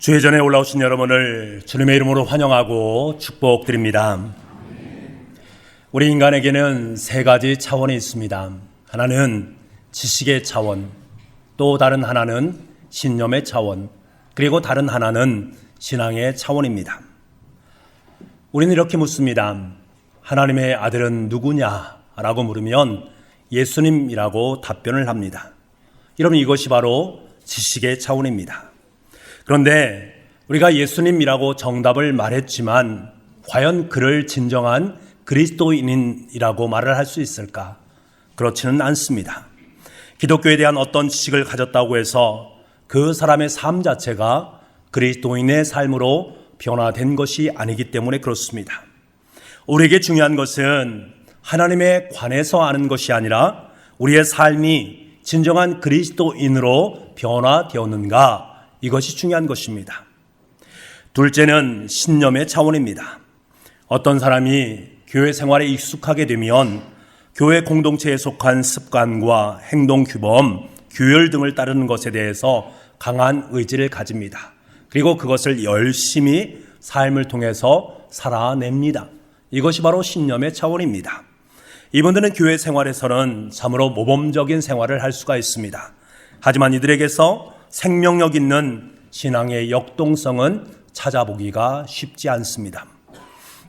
주의 전에 올라오신 여러분을 주님의 이름으로 환영하고 축복드립니다. 우리 인간에게는 세 가지 차원이 있습니다. 하나는 지식의 차원, 또 다른 하나는 신념의 차원, 그리고 다른 하나는 신앙의 차원입니다. 우리는 이렇게 묻습니다. 하나님의 아들은 누구냐? 라고 물으면 예수님이라고 답변을 합니다. 여러분, 이것이 바로 지식의 차원입니다. 그런데 우리가 예수님이라고 정답을 말했지만 과연 그를 진정한 그리스도인이라고 말을 할 수 있을까? 그렇지는 않습니다. 기독교에 대한 어떤 지식을 가졌다고 해서 그 사람의 삶 자체가 그리스도인의 삶으로 변화된 것이 아니기 때문에 그렇습니다. 우리에게 중요한 것은 하나님에 관해서 아는 것이 아니라 우리의 삶이 진정한 그리스도인으로 변화되었는가, 이것이 중요한 것입니다. 둘째는 신념의 차원입니다. 어떤 사람이 교회 생활에 익숙하게 되면 교회 공동체에 속한 습관과 행동 규범, 규율 등을 따르는 것에 대해서 강한 의지를 가집니다. 그리고 그것을 열심히 삶을 통해서 살아냅니다. 이것이 바로 신념의 차원입니다. 이분들은 교회 생활에서는 참으로 모범적인 생활을 할 수가 있습니다. 하지만 이들에게서 생명력 있는 신앙의 역동성은 찾아보기가 쉽지 않습니다.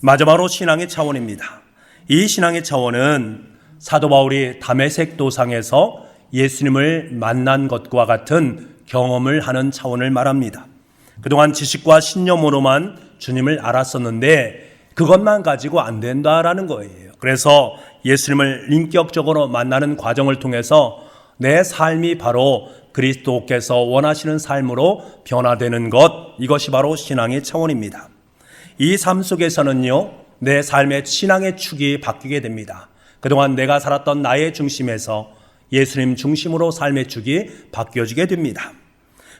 마지막으로 신앙의 차원입니다. 이 신앙의 차원은 사도 바울이 다메섹 도상에서 예수님을 만난 것과 같은 경험을 하는 차원을 말합니다. 그동안 지식과 신념으로만 주님을 알았었는데 그것만 가지고 안 된다라는 거예요. 그래서 예수님을 인격적으로 만나는 과정을 통해서 내 삶이 바로 그리스도께서 원하시는 삶으로 변화되는 것, 이것이 바로 신앙의 차원입니다. 이 삶 속에서는요, 내 삶의 신앙의 축이 바뀌게 됩니다. 그동안 내가 살았던 나의 중심에서 예수님 중심으로 삶의 축이 바뀌어지게 됩니다.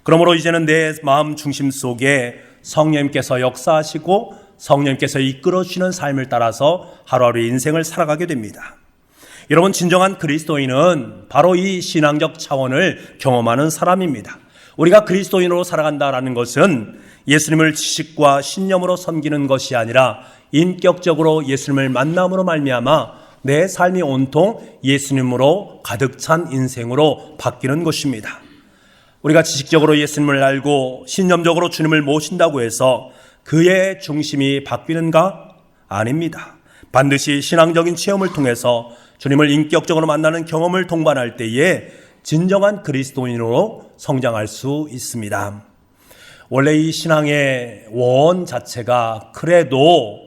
그러므로 이제는 내 마음 중심 속에 성령님께서 역사하시고 성령님께서 이끌어주시는 삶을 따라서 하루하루 인생을 살아가게 됩니다. 여러분, 진정한 그리스도인은 바로 이 신앙적 차원을 경험하는 사람입니다. 우리가 그리스도인으로 살아간다라는 것은 예수님을 지식과 신념으로 섬기는 것이 아니라 인격적으로 예수님을 만남으로 말미암아 내 삶이 온통 예수님으로 가득 찬 인생으로 바뀌는 것입니다. 우리가 지식적으로 예수님을 알고 신념적으로 주님을 모신다고 해서 그의 중심이 바뀌는가? 아닙니다. 반드시 신앙적인 체험을 통해서 주님을 인격적으로 만나는 경험을 동반할 때에 진정한 그리스도인으로 성장할 수 있습니다. 원래 이 신앙의 원 자체가 그래도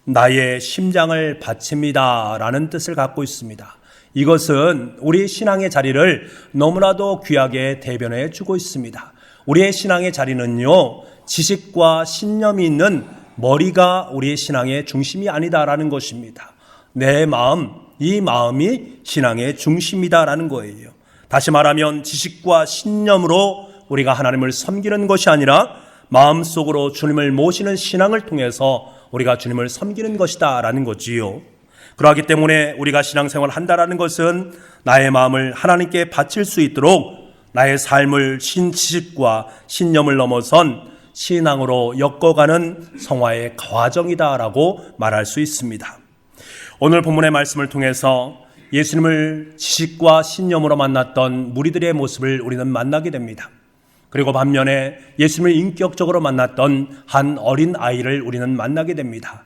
나의 심장을 바칩니다 라는 뜻을 갖고 있습니다. 이것은 우리 신앙의 자리를 너무나도 귀하게 대변해 주고 있습니다. 우리의 신앙의 자리는요, 지식과 신념이 있는 머리가 우리의 신앙의 중심이 아니다라는 것입니다. 내 마음, 이 마음이 신앙의 중심이다라는 거예요. 다시 말하면 지식과 신념으로 우리가 하나님을 섬기는 것이 아니라 마음속으로 주님을 모시는 신앙을 통해서 우리가 주님을 섬기는 것이다 라는 거지요. 그러하기 때문에 우리가 신앙생활을 한다라는 것은 나의 마음을 하나님께 바칠 수 있도록 나의 삶을 신지식과 신념을 넘어선 신앙으로 엮어가는 성화의 과정이다라고 말할 수 있습니다. 오늘 본문의 말씀을 통해서 예수님을 지식과 신념으로 만났던 무리들의 모습을 우리는 만나게 됩니다. 그리고 반면에 예수님을 인격적으로 만났던 한 어린 아이를 우리는 만나게 됩니다.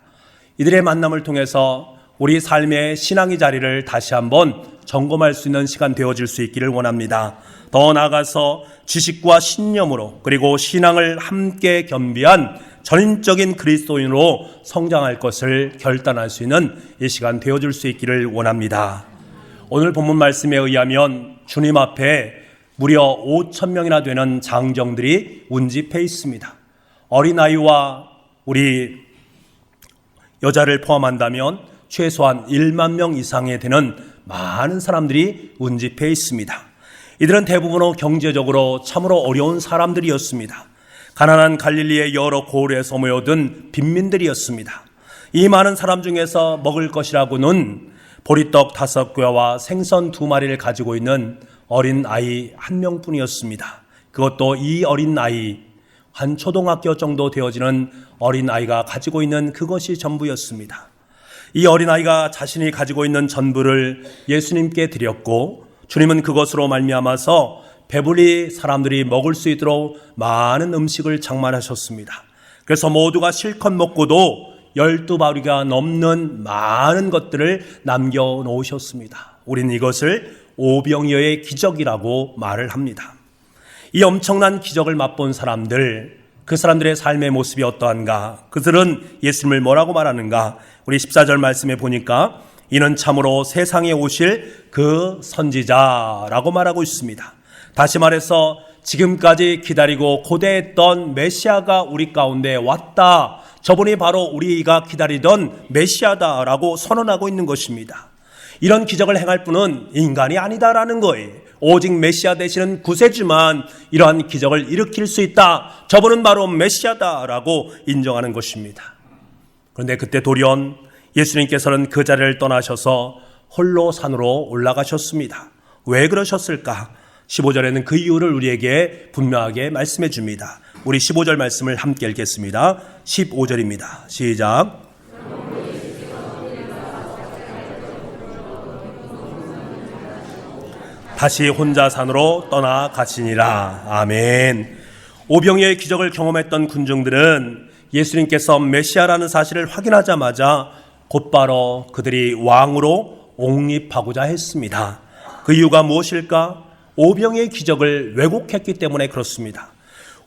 이들의 만남을 통해서 우리 삶의 신앙의 자리를 다시 한번 점검할 수 있는 시간 되어질 수 있기를 원합니다. 더 나아가서 지식과 신념으로 그리고 신앙을 함께 겸비한 전인적인 그리스도인으로 성장할 것을 결단할 수 있는 이 시간 되어줄 수 있기를 원합니다. 오늘 본문 말씀에 의하면 주님 앞에 무려 5,000명이나 되는 장정들이 운집해 있습니다. 어린아이와 우리 여자를 포함한다면 최소한 1만 명 이상에 되는 많은 사람들이 운집해 있습니다. 이들은 대부분 경제적으로 참으로 어려운 사람들이었습니다. 가난한 갈릴리의 여러 고을에서 모여든 빈민들이었습니다. 이 많은 사람 중에서 먹을 것이라고는 보리떡 5개와 생선 2마리를 가지고 있는 어린 아이 1명뿐이었습니다. 그것도 이 어린 아이 한 초등학교 정도 되어지는 어린아이가 가지고 있는 그것이 전부였습니다. 이 어린아이가 자신이 가지고 있는 전부를 예수님께 드렸고 주님은 그것으로 말미암아서 배불리 사람들이 먹을 수 있도록 많은 음식을 장만하셨습니다. 그래서 모두가 실컷 먹고도 12바구니가 넘는 많은 것들을 남겨놓으셨습니다. 우리는 이것을 오병이어의 기적이라고 말을 합니다. 이 엄청난 기적을 맛본 사람들, 그 사람들의 삶의 모습이 어떠한가? 그들은 예수님을 뭐라고 말하는가? 우리 14절 말씀에 보니까 이는 참으로 세상에 오실 그 선지자라고 말하고 있습니다. 다시 말해서 지금까지 기다리고 고대했던 메시아가 우리 가운데 왔다. 저분이 바로 우리가 기다리던 메시아다라고 선언하고 있는 것입니다. 이런 기적을 행할 분은 인간이 아니다라는 거예요. 오직 메시아 되시는 구세주만 이러한 기적을 일으킬 수 있다. 저분은 바로 메시아다라고 인정하는 것입니다. 그런데 그때 돌연 예수님께서는 그 자리를 떠나셔서 홀로 산으로 올라가셨습니다. 왜 그러셨을까? 15절에는 그 이유를 우리에게 분명하게 말씀해 줍니다. 우리 15절 말씀을 함께 읽겠습니다. 15절입니다. 시작. 다시 혼자 산으로 떠나가시니라. 아멘. 오병이어의 기적을 경험했던 군중들은 예수님께서 메시아라는 사실을 확인하자마자 곧바로 그들이 왕으로 옹립하고자 했습니다. 그 이유가 무엇일까? 오병이어의 기적을 왜곡했기 때문에 그렇습니다.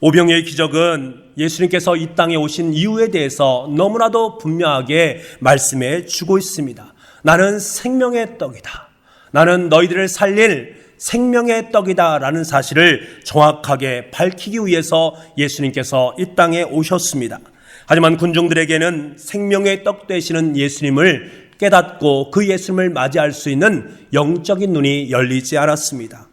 오병이어의 기적은 예수님께서 이 땅에 오신 이유에 대해서 너무나도 분명하게 말씀해 주고 있습니다. 나는 생명의 떡이다. 나는 너희들을 살릴 생명의 떡이다 라는 사실을 정확하게 밝히기 위해서 예수님께서 이 땅에 오셨습니다. 하지만 군중들에게는 생명의 떡 되시는 예수님을 깨닫고 그 예수님을 맞이할 수 있는 영적인 눈이 열리지 않았습니다.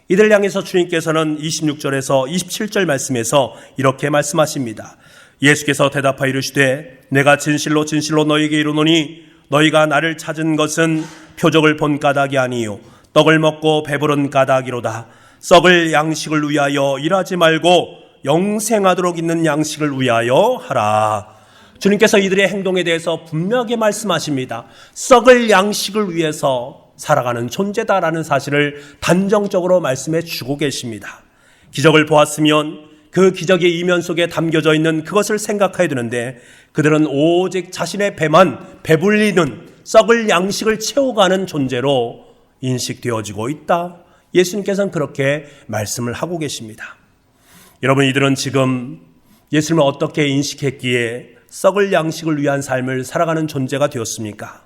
이들 향해서 주님께서는 26절에서 27절 말씀에서 이렇게 말씀하십니다. 예수께서 대답하여 이르시되 내가 진실로 진실로 너희에게 이르노니 너희가 나를 찾은 것은 표적을 본 까닭이 아니요 떡을 먹고 배부른 까닭이로다. 썩을 양식을 위하여 일하지 말고 영생하도록 있는 양식을 위하여 하라. 주님께서 이들의 행동에 대해서 분명하게 말씀하십니다. 썩을 양식을 위해서 살아가는 존재다라는 사실을 단정적으로 말씀해 주고 계십니다. 기적을 보았으면 그 기적의 이면 속에 담겨져 있는 그것을 생각해야 되는데 그들은 오직 자신의 배만 배불리는 썩을 양식을 채워가는 존재로 인식되어지고 있다. 예수님께서는 그렇게 말씀을 하고 계십니다. 여러분, 이들은 지금 예수님을 어떻게 인식했기에 썩을 양식을 위한 삶을 살아가는 존재가 되었습니까?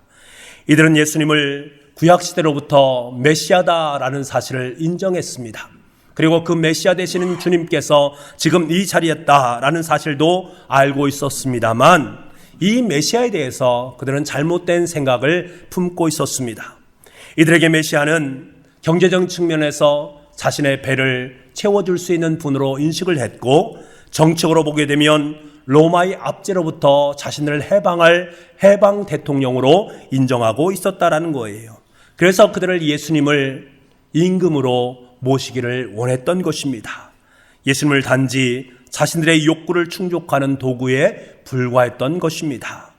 이들은 예수님을 구약시대로부터 메시아다라는 사실을 인정했습니다. 그리고 그 메시아 되시는 주님께서 지금 이 자리에 있다라는 사실도 알고 있었습니다만 이 메시아에 대해서 그들은 잘못된 생각을 품고 있었습니다. 이들에게 메시아는 경제적 측면에서 자신의 배를 채워줄 수 있는 분으로 인식을 했고 정책으로 보게 되면 로마의 압제로부터 자신을 해방할 해방 대통령으로 인정하고 있었다라는 거예요. 그래서 그들을 예수님을 임금으로 모시기를 원했던 것입니다. 예수님을 단지 자신들의 욕구를 충족하는 도구에 불과했던 것입니다.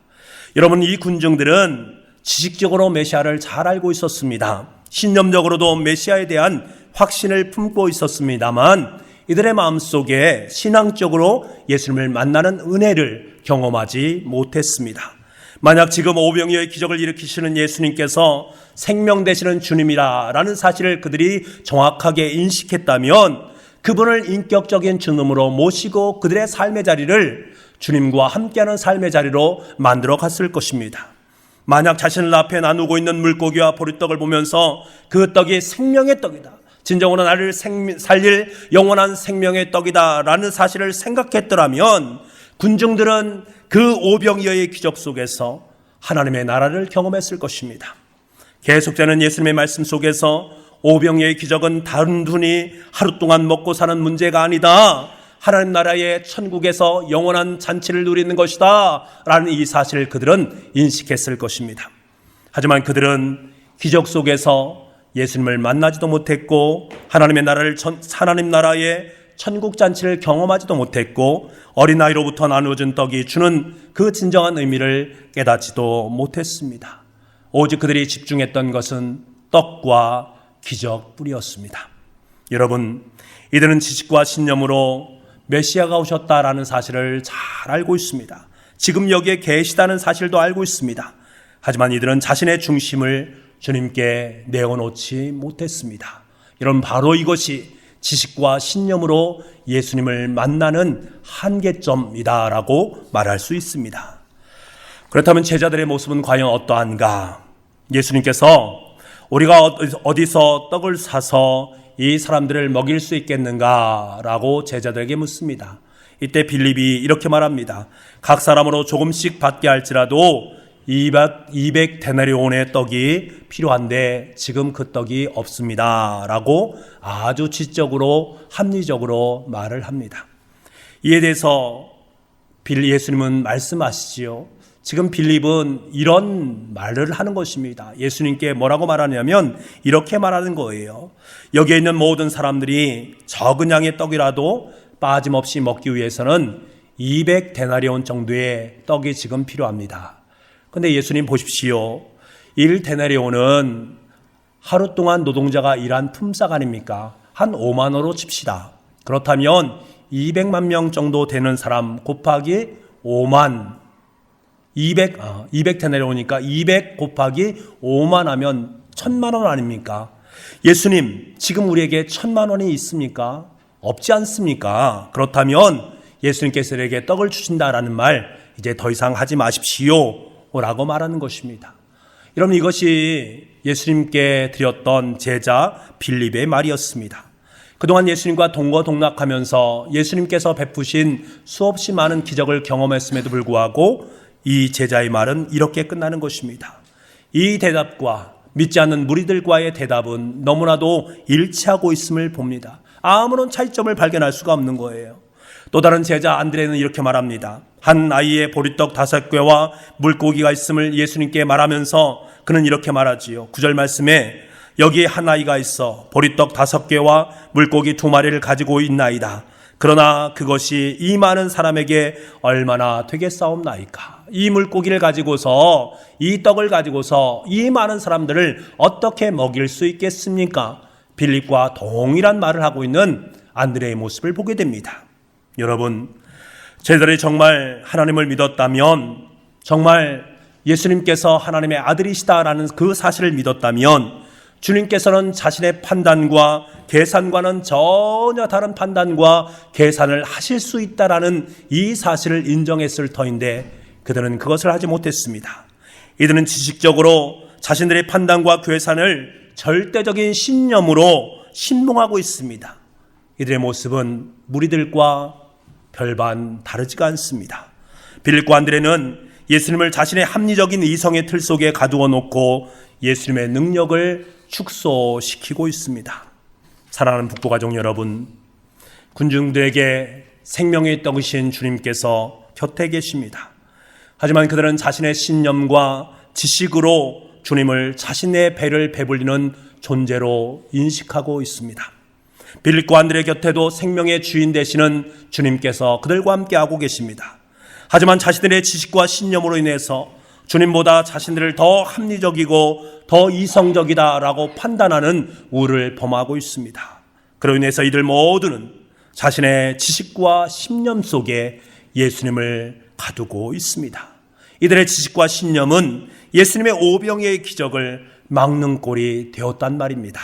여러분, 이 군중들은 지식적으로 메시아를 잘 알고 있었습니다. 신념적으로도 메시아에 대한 확신을 품고 있었습니다만 이들의 마음속에 신앙적으로 예수님을 만나는 은혜를 경험하지 못했습니다. 만약 지금 오병이어의 기적을 일으키시는 예수님께서 생명 되시는 주님이라는 사실을 그들이 정확하게 인식했다면 그분을 인격적인 주님으로 모시고 그들의 삶의 자리를 주님과 함께하는 삶의 자리로 만들어 갔을 것입니다. 만약 자신을 앞에 나누고 있는 물고기와 보리떡을 보면서 그 떡이 생명의 떡이다, 진정으로 나를 살릴 영원한 생명의 떡이다 라는 사실을 생각했더라면 군중들은 그 오병이어의 기적 속에서 하나님의 나라를 경험했을 것입니다. 계속되는 예수님의 말씀 속에서 오병이어의 기적은 단순히 하루 동안 먹고 사는 문제가 아니다, 하나님 나라의 천국에서 영원한 잔치를 누리는 것이다 라는 이 사실을 그들은 인식했을 것입니다. 하지만 그들은 기적 속에서 예수님을 만나지도 못했고 하나님 나라의 천국 잔치를 경험하지도 못했고 어린아이로부터 나누어진 떡이 주는 그 진정한 의미를 깨닫지도 못했습니다. 오직 그들이 집중했던 것은 떡과 기적뿐이었습니다. 여러분, 이들은 지식과 신념으로 메시아가 오셨다라는 사실을 잘 알고 있습니다. 지금 여기에 계시다는 사실도 알고 있습니다. 하지만 이들은 자신의 중심을 주님께 내어놓지 못했습니다. 여러분, 바로 이것이 지식과 신념으로 예수님을 만나는 한계점이다라고 말할 수 있습니다. 그렇다면 제자들의 모습은 과연 어떠한가? 예수님께서 우리가 어디서 떡을 사서 이 사람들을 먹일 수 있겠는가라고 제자들에게 묻습니다. 이때 빌립이 이렇게 말합니다. 각 사람으로 조금씩 받게 할지라도 200데나리온의 떡이 필요한데 지금 그 떡이 없습니다 라고 아주 지적으로 합리적으로 말을 합니다. 이에 대해서 예수님은 말씀하시지요. 지금 빌립은 이런 말을 하는 것입니다. 예수님께 뭐라고 말하냐면 이렇게 말하는 거예요. 여기에 있는 모든 사람들이 적은 양의 떡이라도 빠짐없이 먹기 위해서는 200데나리온 정도의 떡이 지금 필요합니다. 그런데 예수님 보십시오. 1데나리온은 하루 동안 노동자가 일한 품삯 아닙니까? 한 5만 원으로 칩시다. 그렇다면 200만 명 정도 되는 사람 곱하기 5만 200데나리온이니까 200 곱하기 5만 하면 1000만 원 아닙니까? 예수님, 지금 우리에게 1000만 원이 있습니까? 없지 않습니까? 그렇다면 예수님께서 우리에게 떡을 주신다라는 말 이제 더 이상 하지 마십시오 라고 말하는 것입니다. 여러분, 이것이 예수님께 드렸던 제자 빌립의 말이었습니다. 그동안 예수님과 동거동락하면서 예수님께서 베푸신 수없이 많은 기적을 경험했음에도 불구하고 이 제자의 말은 이렇게 끝나는 것입니다. 이 대답과 믿지 않는 무리들과의 대답은 너무나도 일치하고 있음을 봅니다. 아무런 차이점을 발견할 수가 없는 거예요. 또 다른 제자 안드레는 이렇게 말합니다. 한 아이의 보리떡 5개와 물고기가 있음을 예수님께 말하면서 그는 이렇게 말하지요. 9절 말씀에 여기에 한 아이가 있어 보리떡 5개와 물고기 2마리를 가지고 있나이다. 그러나 그것이 이 많은 사람에게 얼마나 되겠사옵나이까. 이 물고기를 가지고서 이 떡을 가지고서 이 많은 사람들을 어떻게 먹일 수 있겠습니까? 빌립과 동일한 말을 하고 있는 안드레의 모습을 보게 됩니다. 여러분, 제자들이 정말 하나님을 믿었다면, 정말 예수님께서 하나님의 아들이시다라는 그 사실을 믿었다면 주님께서는 자신의 판단과 계산과는 전혀 다른 판단과 계산을 하실 수 있다라는 이 사실을 인정했을 터인데 그들은 그것을 하지 못했습니다. 이들은 지식적으로 자신들의 판단과 계산을 절대적인 신념으로 신봉하고 있습니다. 이들의 모습은 무리들과 별반 다르지가 않습니다. 빌립과 안드레는 예수님을 자신의 합리적인 이성의 틀 속에 가두어 놓고 예수님의 능력을 축소시키고 있습니다. 사랑하는 북부가족 여러분, 군중들에게 생명의 떡이신 주님께서 곁에 계십니다. 하지만 그들은 자신의 신념과 지식으로 주님을 자신의 배를 배불리는 존재로 인식하고 있습니다. 빌립과 안드레 곁에도 생명의 주인 되시는 주님께서 그들과 함께하고 계십니다. 하지만 자신들의 지식과 신념으로 인해서 주님보다 자신들을 더 합리적이고 더 이성적이다라고 판단하는 우를 범하고 있습니다. 그로 인해서 이들 모두는 자신의 지식과 신념 속에 예수님을 가두고 있습니다. 이들의 지식과 신념은 예수님의 오병이의 기적을 막는 꼴이 되었단 말입니다.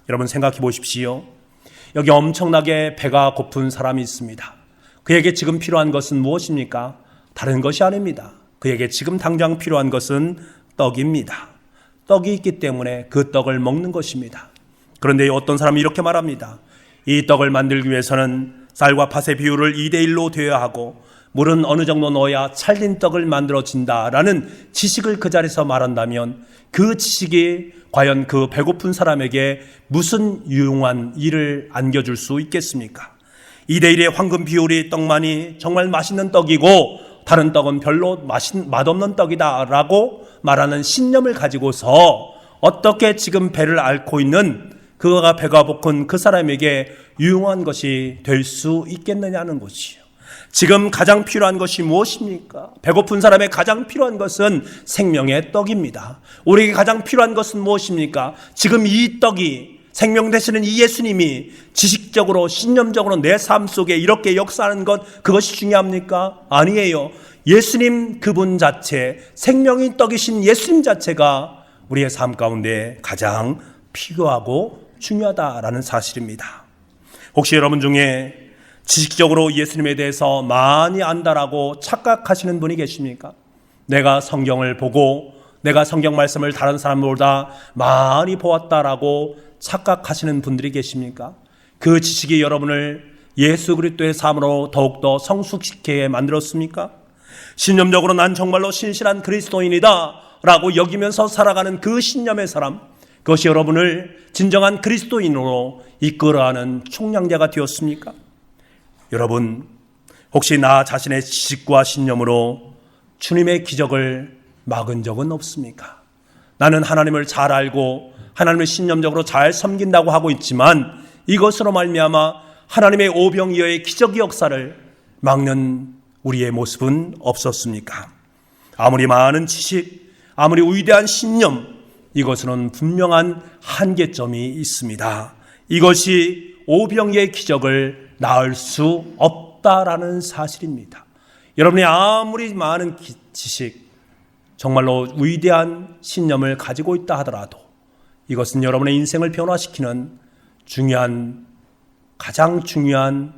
여러분, 생각해 보십시오. 여기 엄청나게 배가 고픈 사람이 있습니다. 그에게 지금 필요한 것은 무엇입니까? 다른 것이 아닙니다. 그에게 지금 당장 필요한 것은 떡입니다. 떡이 있기 때문에 그 떡을 먹는 것입니다. 그런데 어떤 사람이 이렇게 말합니다. 이 떡을 만들기 위해서는 쌀과 팥의 비율을 2:1로 되어야 하고 물은 어느 정도 넣어야 찰진 떡을 만들어진다라는 지식을 그 자리에서 말한다면 그 지식이 과연 그 배고픈 사람에게 무슨 유용한 일을 안겨줄 수 있겠습니까? 2:1의 황금 비율이 떡만이 정말 맛있는 떡이고 다른 떡은 별로 맛없는 떡이다 라고 말하는 신념을 가지고서 어떻게 지금 배를 앓고 있는 그가 배가 고픈 그 사람에게 유용한 것이 될 수 있겠느냐는 것이요. 지금 가장 필요한 것이 무엇입니까? 배고픈 사람의 가장 필요한 것은 생명의 떡입니다. 우리에게 가장 필요한 것은 무엇입니까? 지금 이 떡이, 생명 되시는 이 예수님이 지식적으로 신념적으로 내 삶 속에 이렇게 역사하는 것, 그것이 중요합니까? 아니에요. 예수님 그분 자체, 생명의 떡이신 예수님 자체가 우리의 삶 가운데 가장 필요하고 중요하다라는 사실입니다. 혹시 여러분 중에 지식적으로 예수님에 대해서 많이 안다라고 착각하시는 분이 계십니까? 내가 성경을 보고 내가 성경 말씀을 다른 사람보다 많이 보았다라고 착각하시는 분들이 계십니까? 그 지식이 여러분을 예수 그리스도의 삶으로 더욱더 성숙시키게 만들었습니까? 신념적으로 난 정말로 신실한 그리스도인이다 라고 여기면서 살아가는 그 신념의 사람, 그것이 여러분을 진정한 그리스도인으로 이끌어가는 총량자가 되었습니까? 여러분, 혹시 나 자신의 지식과 신념으로 주님의 기적을 막은 적은 없습니까? 나는 하나님을 잘 알고 하나님을 신념적으로 잘 섬긴다고 하고 있지만 이것으로 말미암아 하나님의 오병이어의 기적 역사를 막는 우리의 모습은 없었습니까? 아무리 많은 지식, 아무리 위대한 신념, 이것은 분명한 한계점이 있습니다. 이것이 오병이어의 기적을 낳을 수 없다라는 사실입니다. 여러분이 아무리 많은 지식, 정말로 위대한 신념을 가지고 있다 하더라도 이것은 여러분의 인생을 변화시키는 가장 중요한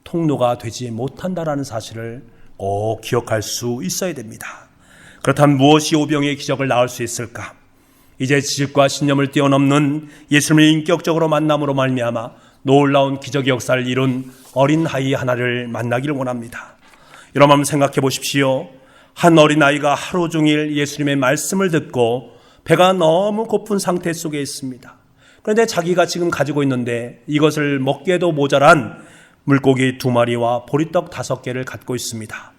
통로가 되지 못한다라는 사실을 꼭 기억할 수 있어야 됩니다. 그렇다면 무엇이 오병이어의 기적을 낳을 수 있을까? 이제 지식과 신념을 뛰어넘는 예수님을 인격적으로 만남으로 말미암아 놀라운 기적의 역사를 이룬 어린 아이 하나를 만나기를 원합니다. 여러분 한번 생각해 보십시오. 한 어린 아이가 하루 종일 예수님의 말씀을 듣고 배가 너무 고픈 상태 속에 있습니다. 그런데 자기가 지금 가지고 있는데 이것을 먹기에도 모자란 물고기 2마리와 보리떡 5개를 갖고 있습니다.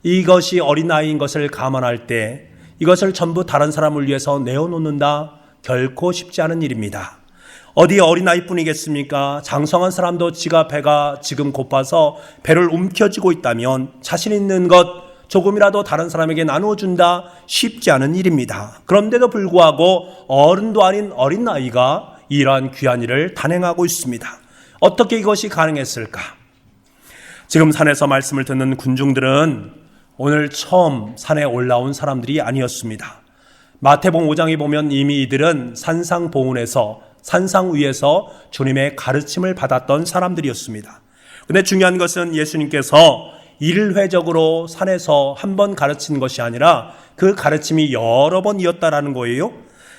이것이 어린아이인 것을 감안할 때 이것을 전부 다른 사람을 위해서 내어놓는다? 결코 쉽지 않은 일입니다. 어디 어린아이뿐이겠습니까? 장성한 사람도 지가 배가 지금 고파서 배를 움켜쥐고 있다면 자신 있는 것 조금이라도 다른 사람에게 나눠준다? 쉽지 않은 일입니다. 그런데도 불구하고 어른도 아닌 어린아이가 이러한 귀한 일을 단행하고 있습니다. 어떻게 이것이 가능했을까? 지금 산에서 말씀을 듣는 군중들은 오늘 처음 산에 올라온 사람들이 아니었습니다. 마태복음 5장에 보면 이미 이들은 산상보훈에서 산상 위에서 주님의 가르침을 받았던 사람들이었습니다. 그런데 중요한 것은 예수님께서 일회적으로 산에서 한 번 가르친 것이 아니라 그 가르침이 여러 번이었다라는 거예요.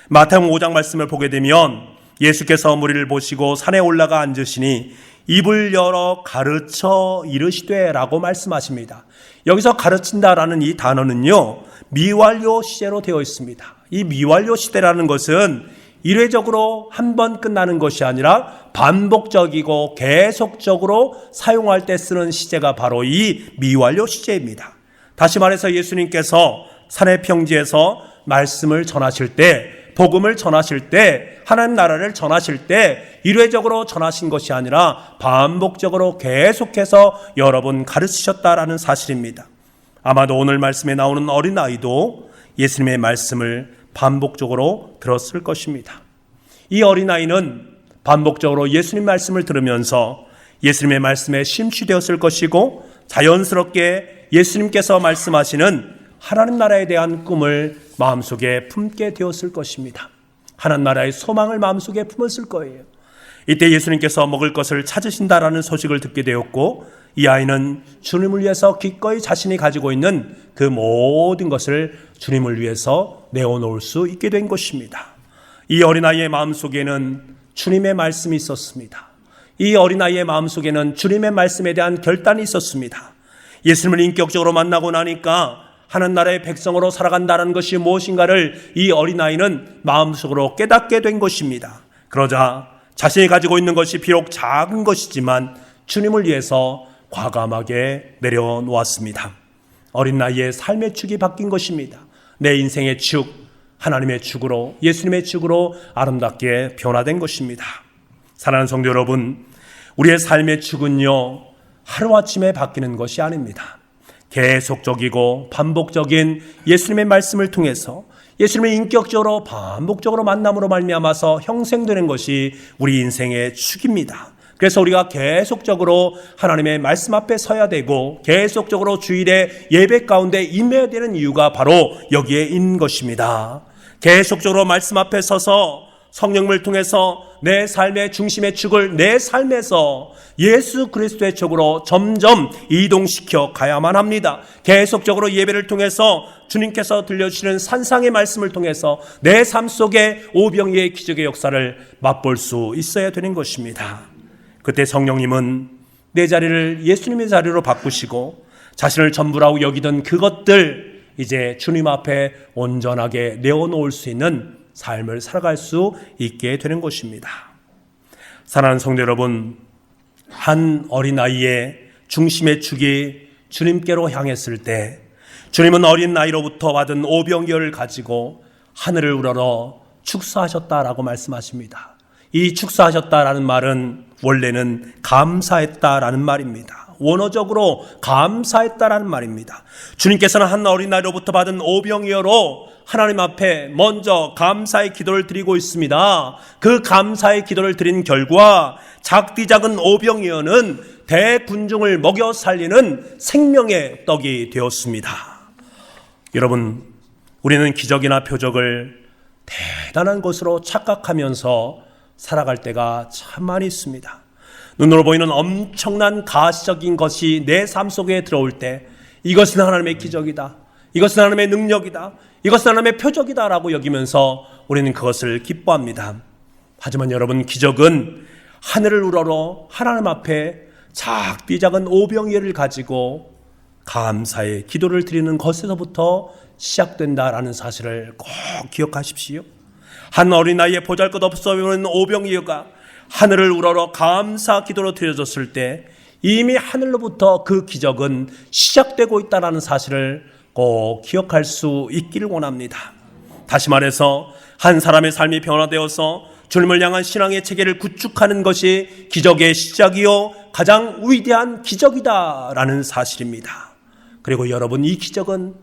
마태복음 5장 말씀을 보게 되면 예수께서 무리를 보시고 산에 올라가 앉으시니 입을 열어 가르쳐 이르시되 라고 말씀하십니다. 여기서 가르친다라는 이 단어는요, 미완료 시제로 되어 있습니다. 이 미완료 시대라는 것은 일회적으로 한 번 끝나는 것이 아니라 반복적이고 계속적으로 사용할 때 쓰는 시제가 바로 이 미완료 시제입니다. 다시 말해서 예수님께서 산의 평지에서 말씀을 전하실 때, 복음을 전하실 때, 하나님 나라를 전하실 때 일회적으로 전하신 것이 아니라 반복적으로 계속해서 여러 번 가르치셨다라는 사실입니다. 아마도 오늘 말씀에 나오는 어린아이도 예수님의 말씀을 반복적으로 들었을 것입니다. 이 어린아이는 반복적으로 예수님 말씀을 들으면서 예수님의 말씀에 심취되었을 것이고 자연스럽게 예수님께서 말씀하시는 하나님 나라에 대한 꿈을 마음속에 품게 되었을 것입니다. 하나님 나라의 소망을 마음속에 품었을 거예요. 이때 예수님께서 먹을 것을 찾으신다라는 소식을 듣게 되었고 이 아이는 주님을 위해서 기꺼이 자신이 가지고 있는 그 모든 것을 주님을 위해서 내어놓을 수 있게 된 것입니다. 이 어린아이의 마음속에는 주님의 말씀이 있었습니다. 이 어린아이의 마음속에는 주님의 말씀에 대한 결단이 있었습니다. 예수님을 인격적으로 만나고 나니까 하나님 나라의 백성으로 살아간다는 것이 무엇인가를 이 어린아이는 마음속으로 깨닫게 된 것입니다. 그러자 자신이 가지고 있는 것이 비록 작은 것이지만 주님을 위해서 과감하게 내려놓았습니다. 어린 나이에 삶의 축이 바뀐 것입니다. 내 인생의 축, 하나님의 축으로, 예수님의 축으로 아름답게 변화된 것입니다. 사랑하는 성도 여러분, 우리의 삶의 축은요, 하루아침에 바뀌는 것이 아닙니다. 계속적이고 반복적인 예수님의 말씀을 통해서 예수님을 인격적으로 반복적으로 만남으로 말미암아서 형성되는 것이 우리 인생의 축입니다. 그래서 우리가 계속적으로 하나님의 말씀 앞에 서야 되고 계속적으로 주일에 예배 가운데 임해야 되는 이유가 바로 여기에 있는 것입니다. 계속적으로 말씀 앞에 서서 성령을 통해서 내 삶의 중심의 축을 내 삶에서 예수 그리스도의 축으로 점점 이동시켜 가야만 합니다. 계속적으로 예배를 통해서 주님께서 들려주시는 산상의 말씀을 통해서 내 삶 속에 오병이의 기적의 역사를 맛볼 수 있어야 되는 것입니다. 그때 성령님은 내 자리를 예수님의 자리로 바꾸시고 자신을 전부라고 여기던 그것들 이제 주님 앞에 온전하게 내어놓을 수 있는 삶을 살아갈 수 있게 되는 것입니다. 사랑하는 성도 여러분, 한 어린아이의 중심의 축이 주님께로 향했을 때 주님은 어린 나이로부터 받은 오병이어를 가지고 하늘을 우러러 축사하셨다라고 말씀하십니다. 이 축사하셨다라는 말은 원래는 감사했다라는 말입니다. 원어적으로 감사했다라는 말입니다. 주님께서는 한 어린아이로부터 받은 오병이어로 하나님 앞에 먼저 감사의 기도를 드리고 있습니다. 그 감사의 기도를 드린 결과 작디 작은 오병이어는 대군중을 먹여 살리는 생명의 떡이 되었습니다. 여러분, 우리는 기적이나 표적을 대단한 것으로 착각하면서 살아갈 때가 참 많이 있습니다. 눈으로 보이는 엄청난 가시적인 것이 내 삶 속에 들어올 때 이것은 하나님의 기적이다, 이것은 하나님의 능력이다, 이것은 하나님의 표적이다 라고 여기면서 우리는 그것을 기뻐합니다. 하지만 여러분, 기적은 하늘을 우러러 하나님 앞에 작디 작은 오병이어를 가지고 감사의 기도를 드리는 것에서부터 시작된다라는 사실을 꼭 기억하십시오. 한 어린아이의 보잘것없어 보이는 오병이어가 하늘을 우러러 감사 기도로 드려졌을 때 이미 하늘로부터 그 기적은 시작되고 있다는 사실을 꼭 기억할 수 있기를 원합니다. 다시 말해서 한 사람의 삶이 변화되어서 주님을 향한 신앙의 체계를 구축하는 것이 기적의 시작이요 가장 위대한 기적이다라는 사실입니다. 그리고 여러분, 이 기적은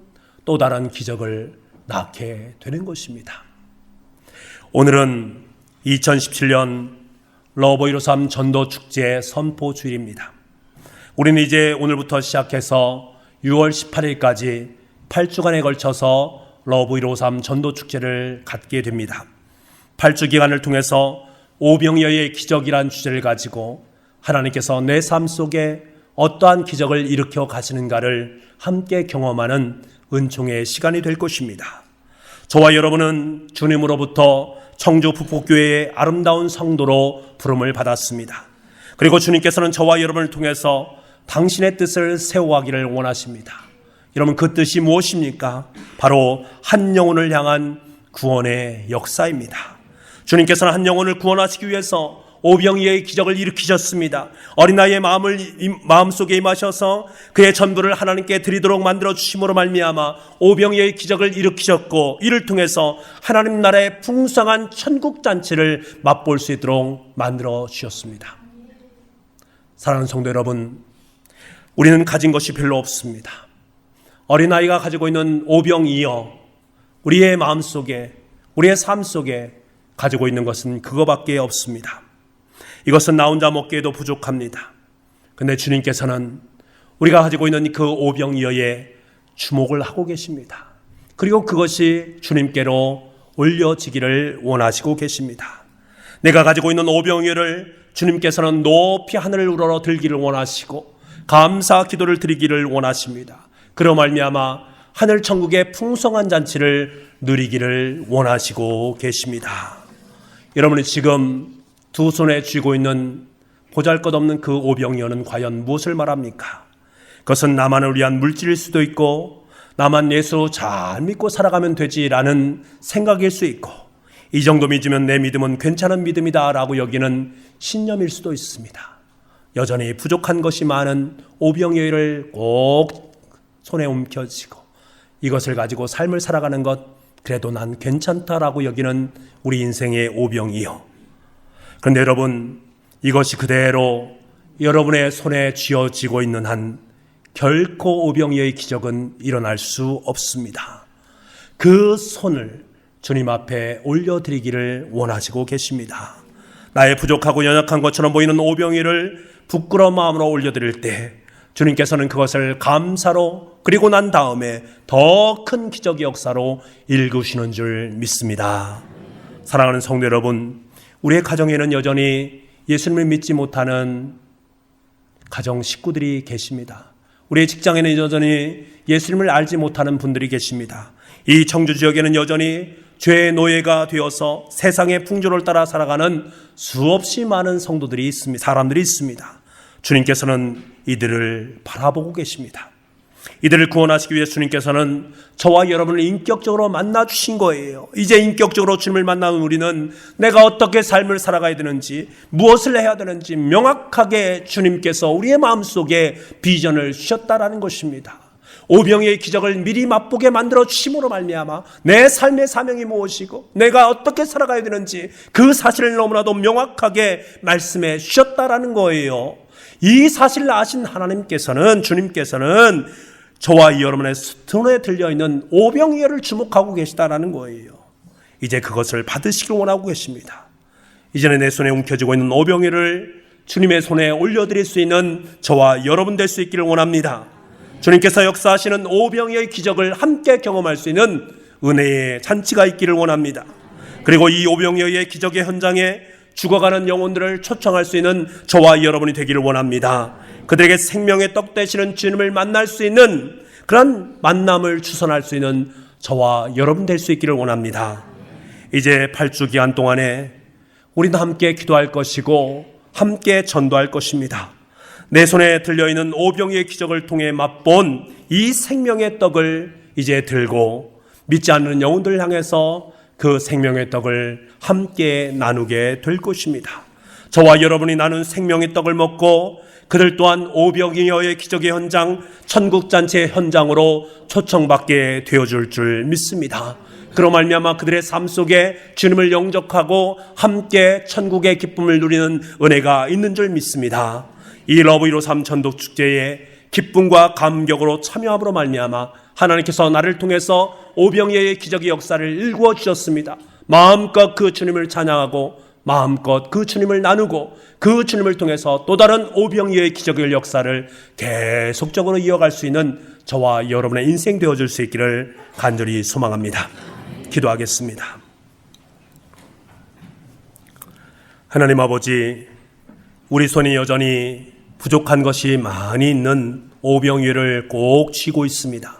또 다른 기적을 낳게 되는 것입니다. 오늘은 2017년 러브153 전도축제 선포주일입니다. 우리는 이제 오늘부터 시작해서 6월 18일까지 8주간에 걸쳐서 러브153 전도축제를 갖게 됩니다. 8주 기간을 통해서 오병이어의 기적이란 주제를 가지고 하나님께서 내 삶 속에 어떠한 기적을 일으켜 가시는가를 함께 경험하는 은총의 시간이 될 것입니다. 저와 여러분은 주님으로부터 청주 북포교회의 아름다운 성도로 부름을 받았습니다. 그리고 주님께서는 저와 여러분을 통해서 당신의 뜻을 세워가기를 원하십니다. 여러분, 그 뜻이 무엇입니까? 바로 한 영혼을 향한 구원의 역사입니다. 주님께서는 한 영혼을 구원하시기 위해서 오병이어의 기적을 일으키셨습니다. 어린아이의 마음속에 임하셔서 그의 전부를 하나님께 드리도록 만들어 주심으로 말미암아 오병이어의 기적을 일으키셨고, 이를 통해서 하나님 나라의 풍성한 천국잔치를 맛볼 수 있도록 만들어 주셨습니다. 사랑하는 성도 여러분, 우리는 가진 것이 별로 없습니다. 어린아이가 가지고 있는 오병이어, 우리의 마음속에, 우리의 삶 속에 가지고 있는 것은 그거밖에 없습니다. 이것은 나 혼자 먹기에도 부족합니다. 그런데 주님께서는 우리가 가지고 있는 그 오병이어에 주목을 하고 계십니다. 그리고 그것이 주님께로 올려지기를 원하시고 계십니다. 내가 가지고 있는 오병이어를 주님께서는 높이 하늘을 우러러 들기를 원하시고 감사 기도를 드리기를 원하십니다. 그로 말미암아 하늘 천국의 풍성한 잔치를 누리기를 원하시고 계십니다. 여러분이 지금 두 손에 쥐고 있는 보잘것없는 그 오병이어는 과연 무엇을 말합니까? 그것은 나만을 위한 물질일 수도 있고, 나만 예수 잘 믿고 살아가면 되지라는 생각일 수 있고, 이 정도 믿으면 내 믿음은 괜찮은 믿음이다 라고 여기는 신념일 수도 있습니다. 여전히 부족한 것이 많은 오병이어를 꼭 손에 움켜쥐고 이것을 가지고 삶을 살아가는 것, 그래도 난 괜찮다라고 여기는 우리 인생의 오병이요. 그런데 여러분, 이것이 그대로 여러분의 손에 쥐어지고 있는 한 결코 오병이어의 기적은 일어날 수 없습니다. 그 손을 주님 앞에 올려드리기를 원하시고 계십니다. 나의 부족하고 연약한 것처럼 보이는 오병이를 부끄러운 마음으로 올려드릴 때 주님께서는 그것을 감사로 그리고 난 다음에 더 큰 기적의 역사로 일구시는 줄 믿습니다. 사랑하는 성도 여러분, 우리의 가정에는 여전히 예수님을 믿지 못하는 가정 식구들이 계십니다. 우리의 직장에는 여전히 예수님을 알지 못하는 분들이 계십니다. 이 청주 지역에는 여전히 죄의 노예가 되어서 세상의 풍조를 따라 살아가는 수없이 많은 성도들이 있습니다. 사람들이 있습니다. 주님께서는 이들을 바라보고 계십니다. 이들을 구원하시기 위해 주님께서는 저와 여러분을 인격적으로 만나 주신 거예요. 이제 인격적으로 주님을 만나는 우리는 내가 어떻게 삶을 살아가야 되는지, 무엇을 해야 되는지 명확하게 주님께서 우리의 마음속에 비전을 주셨다라는 것입니다. 오병이의 기적을 미리 맛보게 만들어 주심으로 말미암아 내 삶의 사명이 무엇이고 내가 어떻게 살아가야 되는지 그 사실을 너무나도 명확하게 말씀해 주셨다라는 거예요. 이 사실을 아신 하나님께서는, 주님께서는 저와 여러분의 손에 들려있는 오병이어를 주목하고 계시다라는 거예요. 이제 그것을 받으시길 원하고 계십니다. 이제는 내 손에 움켜쥐고 있는 오병이어를 주님의 손에 올려드릴 수 있는 저와 여러분 될 수 있기를 원합니다. 주님께서 역사하시는 오병이어의 기적을 함께 경험할 수 있는 은혜의 잔치가 있기를 원합니다. 그리고 이 오병이어의 기적의 현장에 죽어가는 영혼들을 초청할 수 있는 저와 여러분이 되기를 원합니다. 그들에게 생명의 떡 되시는 주님을 만날 수 있는 그런 만남을 주선할 수 있는 저와 여러분 될 수 있기를 원합니다. 이제 8주 기간 동안에 우리는 함께 기도할 것이고 함께 전도할 것입니다. 내 손에 들려있는 오병이어의 기적을 통해 맛본 이 생명의 떡을 이제 들고 믿지 않는 영혼들을 향해서 그 생명의 떡을 함께 나누게 될 것입니다. 저와 여러분이 나눈 생명의 떡을 먹고 그들 또한 오병이어의 기적의 현장, 천국잔치의 현장으로 초청받게 되어줄 줄 믿습니다. 그로 말미암아 그들의 삶 속에 주님을 영접하고 함께 천국의 기쁨을 누리는 은혜가 있는 줄 믿습니다. 이 러브153 전도축제에 기쁨과 감격으로 참여함으로 말미암아 하나님께서 나를 통해서 오병이어의 기적의 역사를 일구어 주셨습니다. 마음껏 그 주님을 찬양하고 마음껏 그 주님을 나누고 그 주님을 통해서 또 다른 오병이어의 기적의 역사를 계속적으로 이어갈 수 있는 저와 여러분의 인생 되어줄 수 있기를 간절히 소망합니다. 기도하겠습니다. 하나님 아버지, 우리 손이 여전히 부족한 것이 많이 있는 오병이어를 꼭 쥐고 있습니다.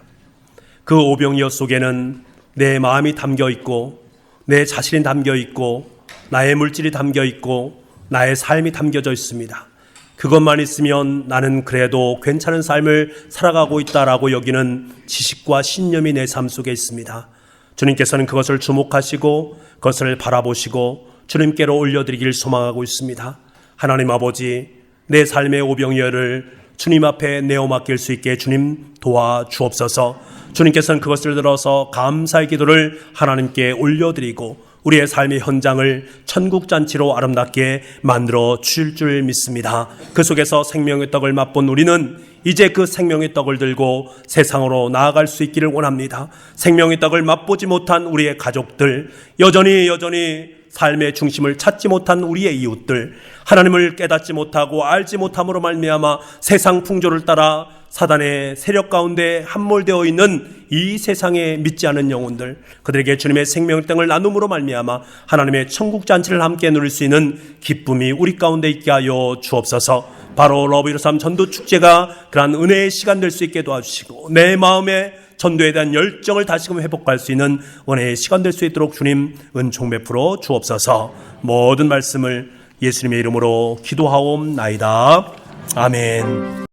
그 오병이어 속에는 내 마음이 담겨 있고 내 자신이 담겨 있고 나의 물질이 담겨 있고 나의 삶이 담겨져 있습니다. 그것만 있으면 나는 그래도 괜찮은 삶을 살아가고 있다라고 여기는 지식과 신념이 내 삶 속에 있습니다. 주님께서는 그것을 주목하시고 그것을 바라보시고 주님께로 올려드리기를 소망하고 있습니다. 하나님 아버지, 내 삶의 오병이어를 주님 앞에 내어 맡길 수 있게 주님 도와주옵소서. 주님께서는 그것을 들어서 감사의 기도를 하나님께 올려드리고 우리의 삶의 현장을 천국잔치로 아름답게 만들어 주실 줄 믿습니다. 그 속에서 생명의 떡을 맛본 우리는 이제 그 생명의 떡을 들고 세상으로 나아갈 수 있기를 원합니다. 생명의 떡을 맛보지 못한 우리의 가족들, 여전히 삶의 중심을 찾지 못한 우리의 이웃들, 하나님을 깨닫지 못하고 알지 못함으로 말미암아 세상 풍조를 따라 사단의 세력 가운데 함몰되어 있는 이 세상에 믿지 않은 영혼들, 그들에게 주님의 생명의 떡을 나눔으로 말미암아 하나님의 천국 잔치를 함께 누릴 수 있는 기쁨이 우리 가운데 있게 하여 주옵소서. 바로 러브153 전도축제가 그러한 은혜의 시간 될 수 있게 도와주시고 내 마음에 전도에 대한 열정을 다시금 회복할 수 있는 은혜의 시간 될 수 있도록 주님 은총 베풀어 주옵소서. 모든 말씀을 예수님의 이름으로 기도하옵나이다. 아멘.